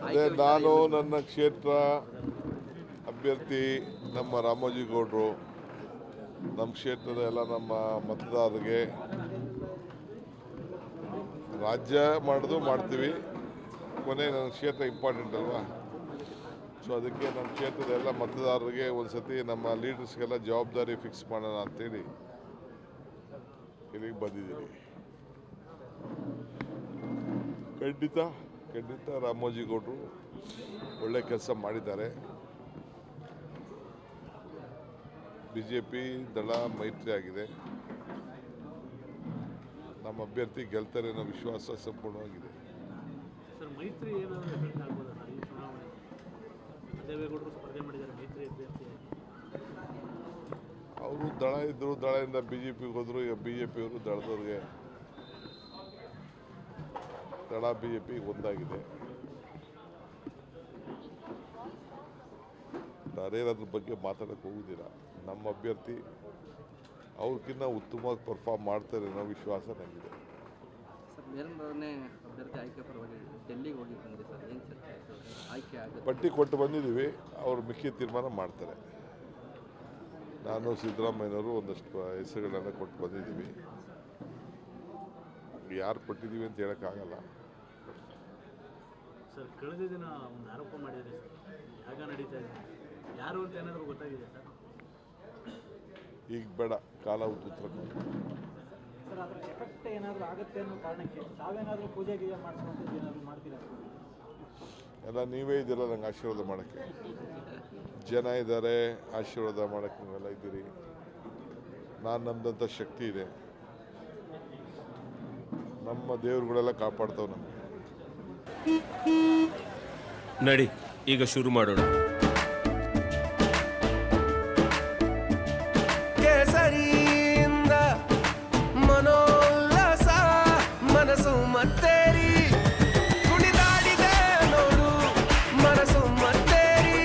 ಅದೇ ನಾನು ನನ್ನ ಕ್ಷೇತ್ರ ಅಭ್ಯರ್ಥಿ ನಮ್ಮ ರಾಮೋಜಿ ಗೌಡರು ನಮ್ಮ ಕ್ಷೇತ್ರದ ಎಲ್ಲ ನಮ್ಮ ಮತದಾರರಿಗೆ ರಾಜ್ಯ ಮಾಡೋದು ಮಾಡ್ತೀವಿ, ಕೊನೆ ನನ್ನ ಕ್ಷೇತ್ರ ಇಂಪಾರ್ಟೆಂಟ್ ಅಲ್ವಾ. ಸೊ ಅದಕ್ಕೆ ನಮ್ಮ ಕ್ಷೇತ್ರದ ಎಲ್ಲ ಮತದಾರರಿಗೆ ಒಂದು ಸತಿ ನಮ್ಮ ಲೀಡರ್ಸ್ಗೆಲ್ಲ ಜವಾಬ್ದಾರಿ ಫಿಕ್ಸ್ ಮಾಡೋಣ ಅಂತೇಳಿ ಇಲ್ಲಿಗೆ ಬಂದಿದ್ದೀನಿ. ಖಂಡಿತ ರಾಮೋಜಿ ಗೌಡರು ಒಳ್ಳೆ ಕೆಲಸ ಮಾಡಿದ್ದಾರೆ. BJP ದಳ ಮೈತ್ರಿ ಆಗಿದೆ, ನಮ್ಮ ಅಭ್ಯರ್ಥಿ ಗೆಲ್ತಾರೆ ಅನ್ನೋ ವಿಶ್ವಾಸ ಸಂಪೂರ್ಣವಾಗಿದೆ. ಸರ್, ಮೈತ್ರಿ ಏನಾದರೂ ಎಫೆಕ್ಟ್ ಆಗ್ಬೋದಾ ಸರ್ ಈ ಚುನಾವಣೆ? ದೇವೇಗೌಡರು ಸ್ಪರ್ಧೆ ಮಾಡಿದ್ದಾರೆ ಮೈತ್ರಿ ಅಭ್ಯರ್ಥಿ. ಅವರು ದಳ ಇದ್ದರು, ದಳದಿಂದ BJPಗೆ ಹೋದರು. ಈಗ BJPಯವರು ದಳದವ್ರಿಗೆ, ದಳ BJP ಒಂದಾಗಿದೆ. ಯಾರೇನಾದ್ರ ಬಗ್ಗೆ ಮಾತಾಡೋಕ್ಕೆ ಹೋಗುದಿಲ್ಲ. ನಮ್ಮ ಅಭ್ಯರ್ಥಿ ಅವ್ರಿಗಿನ್ನ ಉತ್ತಮವಾಗಿ ಪರ್ಫಾರ್ಮ್ ಮಾಡ್ತಾರೆ ಅನ್ನೋ ವಿಶ್ವಾಸ ನನಗಿದೆ. ಸರ್, ಬೇರೆ ಅಭ್ಯರ್ಥಿ ಆಯ್ಕೆ ಪರವಾಗಿ ಡೆಲ್ಲಿಗೆ ಹೋಗಿ ಬಂದಿದೆ ಸರ್, ಏನು ಚರ್ಚೆ ಆಯ್ಕೆ ಆಗುತ್ತೆ? ಪಟ್ಟಿ ಕೊಟ್ಟು ಬಂದಿದ್ದೀವಿ, ಅವರು ಮಿಕ್ಕಿ ತೀರ್ಮಾನ ಮಾಡ್ತಾರೆ. ನಾನು ಸಿದ್ದರಾಮಯ್ಯನವರು ಒಂದಷ್ಟು ಹೆಸರುಗಳನ್ನ ಕೊಟ್ಟು ಬಂದಿದ್ದೀವಿ. ಯಾರು ಕೊಟ್ಟಿದ್ದೀವಿ ಅಂತ ಹೇಳೋಕ್ಕಾಗಲ್ಲ. ಸರ್, ಕಳೆದ ದಿನ ಒಂದು ಆರೋಪ ಮಾಡಿದ್ದಾರೆ ಸರ್, ಯಾಗ ನಡೀತಾ ಇದೆ, ಯಾರು ಅಂತ ಏನಾದರೂ ಗೊತ್ತಾಗಿದೆ ಸರ್? ಈಗ ಬೇಡ, ಕಾಲ ಉತ್ತರ ಸರ್, ಅದರ ಎಫೆಕ್ಟ್ ಏನಾದರೂ ಆಗುತ್ತೆ ಅನ್ನೋ ಕಾರಣಕ್ಕೆ ತಾವೇನಾದರೂ ಪೂಜೆ ಗೀಜೆ ಮಾಡಿಸುವಂಥದ್ದು ಏನಾದರೂ ಮಾಡ್ತೀರಾ? ಎಲ್ಲ ನೀವೇ ಇದ್ದೀರ ನಂಗೆ ಆಶೀರ್ವಾದ ಮಾಡೋಕ್ಕೆ. ಜನ ಇದ್ದಾರೆ, ಆಶೀರ್ವಾದ ಮಾಡೋಕ್ಕೆ ನೀವೆಲ್ಲ ಇದ್ದೀರಿ. ನಾನು ನಮ್ದಂಥ ಶಕ್ತಿ ಇದೆ, ನಮ್ಮ ದೇವ್ರುಗಳೆಲ್ಲ ಕಾಪಾಡ್ತಾವೆ ನಮಗೆ. ನಡಿ, ಈಗ ಶುರು ಮಾಡೋಣ. ಕೇಸರಿಯಿಂದ ಮನೋಲ್ಲಾಸ ಮನಸ್ಸು ಮತ್ತೇರಿ ಕುಣಿದಾಡಿದೆ ನೋಡು, ಮನಸ್ಸು ಮತ್ತೇರಿ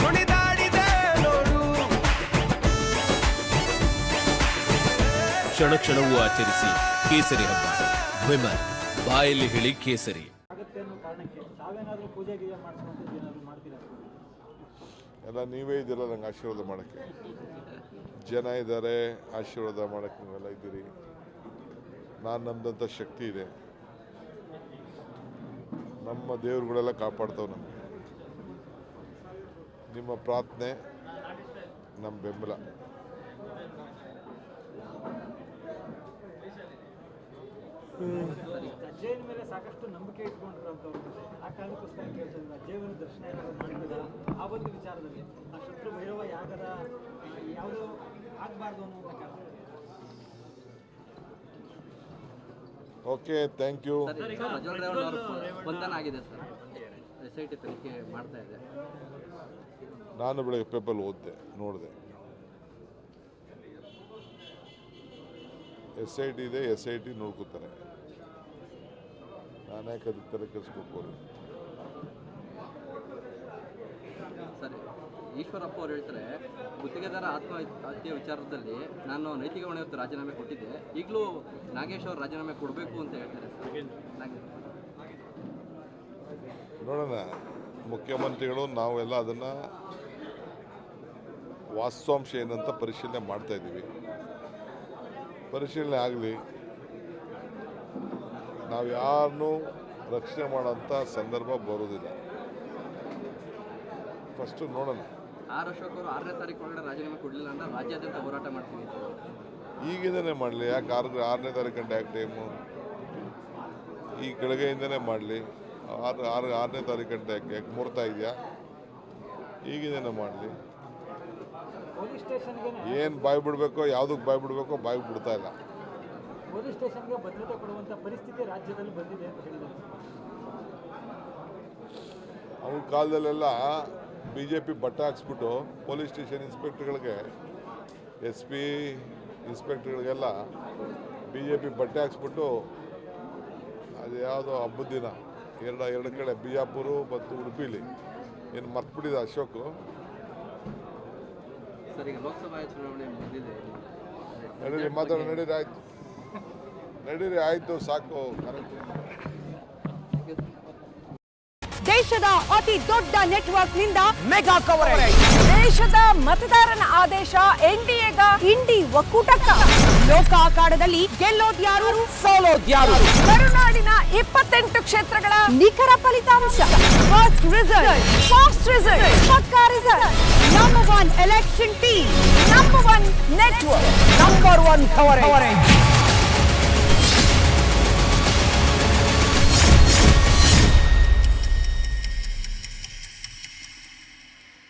ಕುಣಿದಾಡಿದೆ ನೋಡು. ಕ್ಷಣ ಕ್ಷಣವೂ ಆಚರಿಸಿ ಕೇಸರಿ ಹಬ್ಬ. ವಿಮಲ್, ಬಾಯಲ್ಲಿ ಹೇಳಿ ಕೇಸರಿ. ಆಗುತ್ತೆ ಅನ್ನೋ ಕಾರಣಕ್ಕೆ ತಾವೇನಾದರೂ ಪೂಜೆ ಗೀಜೆ ಮಾಡಿಸುವಂಥದ್ದು ಏನಾದರೂ ಮಾಡ್ತೀರಾ? ಎಲ್ಲ ನೀವೇ ಇದ್ದೀರ ನಂಗೆ ಆಶೀರ್ವಾದ ಮಾಡೋಕ್ಕೆ. ಜನ ಇದ್ದಾರೆ, ಆಶೀರ್ವಾದ ಮಾಡೋಕ್ಕೆ ನೀವೆಲ್ಲ ಇದ್ದೀರಿ. ನಾನು ನಮ್ದಂಥ ಶಕ್ತಿ ಇದೆ, ನಮ್ಮ ದೇವ್ರುಗಳೆಲ್ಲ ಕಾಪಾಡ್ತಾವೆ ನಮಗೆ. ನಿಮ್ಮ ಪ್ರಾರ್ಥನೆ ನಮ್ಮ ಬೆಂಬಲ. ಅಜ್ಜಯ್ಯನ ಮೇಲೆ ಸಾಕಷ್ಟು ನಂಬಿಕೆ ಇಟ್ಕೊಂಡಿರೋಂಥವ್ರು, ಆ ಕಾರಣಕ್ಕೋಸ್ಕರ ಕೇಳ್ತಿದ್ರು ಅಜ್ಜಯ್ಯನ ದರ್ಶನ ಏನಾದರೂ ಮಾಡಿದ ಆ ಒಂದು ವಿಚಾರದಲ್ಲಿ ಆ ಶತ್ರು ಭೈರವ ಯಾಗದ ಯಾವುದೋ ಆಗಬಾರ್ದು ಅನ್ನೋ ಕಾರಣ. Okay, thank you. ಸರ್, ಈಗ ಪ್ರಜ್ವಲ್ ರೇವಣ್ಣ ಅವರು ಬಂಧನ ಆಗಿದೆ ಸರ್, SIT ತನಿಖೆ ಮಾಡ್ತಾ ಇದೆ. ನಾನು ಬೆಳಗ್ಗೆ ಪೇಪರ್ ಓದಿದೆ, ನೋಡಿದೆ. SIT ಇದೆ, SIT ನೋಡ್ಕೋತಾರೆ. ನಾನೇ ಅದಕ್ಕೆ ತಲೆ ಕೆಡಿಸ್ಕೊಟ್ಬೋದು. ಸರ್, ಈಶ್ವರಪ್ಪ ಅವರು ಹೇಳ್ತಾರೆ, ಗುತ್ತಿಗೆದಾರ ಆತ್ಮಹತ್ಯೆ ವಿಚಾರದಲ್ಲಿ ನಾನು ನೈತಿಕ ಹೊಣೆ ಹೊತ್ತು ರಾಜೀನಾಮೆ ಕೊಟ್ಟಿದ್ದೆ, ಈಗಲೂ ನಾಗೇಶ್ ಅವರು ರಾಜೀನಾಮೆ ಕೊಡಬೇಕು ಅಂತ ಹೇಳ್ತಾರೆ ಸರ್. ನೋಡೋಣ, ಮುಖ್ಯಮಂತ್ರಿಗಳು ನಾವೆಲ್ಲ ಅದನ್ನು ವಾಸ್ತವಾಂಶ ಏನಂತ ಪರಿಶೀಲನೆ ಮಾಡ್ತಾ ಇದ್ದೀವಿ. ಪರಿಶೀಲನೆ ಆಗಲಿ, ನಾವು ಯಾರನ್ನೂ ರಕ್ಷಣೆ ಮಾಡೋಂಥ ಸಂದರ್ಭ ಬರೋದಿಲ್ಲ. ಫಸ್ಟು ನೋಡೋಣ. ಅಶೋಕ್ ಅವರು 6ನೇ ತಾರೀಕು ಒಳಗಡೆ ರಾಜೀನಾಮೆ ಕೊಡಲಿಲ್ಲ ಅಂದ್ರೆ ರಾಜ್ಯಾದ್ಯಂತ ಹೋರಾಟ ಮಾಡ್ತೀವಿ. ಈಗಿಂದನೇ ಮಾಡಲಿ, ಯಾಕೆ 6ನೇ ತಾರೀಕು ಗಂಟೆ ಯಾಕೆ ಟೈಮು? ಈ ಗಳಿಗೆಯಿಂದನೇ ಮಾಡಲಿ. 6ನೇ ತಾರೀಕು ಗಂಟೆ ಯಾಕೆ ಮುಹೂರ್ತ ಇದೆಯಾ? ಈಗಿಂದನೇ ಮಾಡಲಿ. ಪೊಲೀಸ್ ಸ್ಟೇಷನ್ಗೆ ಏನು ಬಾಯಿ ಬಿಡಬೇಕೋ, ಯಾವುದಕ್ಕೆ ಬಾಯಿ ಬಿಡಬೇಕೋ ಬಾಯಿ ಬಿಡ್ತಾ ಇಲ್ಲ. ಪೊಲೀಸ್ ಸ್ಟೇಷನ್ಗೆ ಭದ್ರತೆ ಕೊಡುವಂಥ ಪರಿಸ್ಥಿತಿ ರಾಜ್ಯದಲ್ಲಿ ಬಂದಿದೆ ಅಂತ ಹೇಳಿದ್ದಾರೆ. ಅವ್ರ ಕಾಲದಲ್ಲೆಲ್ಲ BJP ಬಟ್ಟೆ ಹಾಕ್ಸ್ಬಿಟ್ಟು ಪೊಲೀಸ್ ಸ್ಟೇಷನ್ ಇನ್ಸ್ಪೆಕ್ಟರ್ಗಳಿಗೆ, SP ಇನ್ಸ್ಪೆಕ್ಟರ್ಗಳಿಗೆಲ್ಲ BJP ಬಟ್ಟೆ ಹಾಕ್ಸ್ಬಿಟ್ಟು, ಅದು ಯಾವುದೋ ಹಬ್ಬದ ದಿನ ಎರಡು ಕಡೆ ಬಿಜಾಪುರ ಮತ್ತು ಉಡುಪಿಲಿ ಏನು ಮರ್ತ್ಬಿಟ್ಟಿದೆ ಅಶೋಕ್. ಸರ್, ಈಗ ಲೋಕಸಭಾ ಚುನಾವಣೆ ಮುಗಿದಿದೆ, ನಡೀರಿ ಮಾತಾಡೋ, ನಡೀರಿ, ಆಯ್ತು, ನಡೀರಿ, ಆಯಿತು, ಸಾಕು. ದೇಶ ದೇಶದ ಅತಿ ದೊಡ್ಡ ನೆಟ್ವರ್ಕ್ ನಿಂದ ಮೆಗಾ ಕವರೇಜ್. ದೇಶದ ಮತದಾರನ ಆದೇಶ ಎನ್ಡಿಎಗ ಇಂಡಿ ಒಕ್ಕೂಟಕ್ಕ ಲೋಕ ಅಖಾಡದಲ್ಲಿ ಗೆಲ್ಲೋದ್ಯಾರು ಸೋಲೋದ್ಯಾರು? ಕರುನಾಡಿನ 28 ಕ್ಷೇತ್ರಗಳ ನಿಖರ ಫಲಿತಾಂಶ. ಫಸ್ಟ್ ರಿಸಲ್ಟ್, ಫಾಸ್ಟ್ ರಿಸಲ್ಟ್, ಪಕ್ಕಾ result. Number 1 election team, number 1 network, number 1 coverage.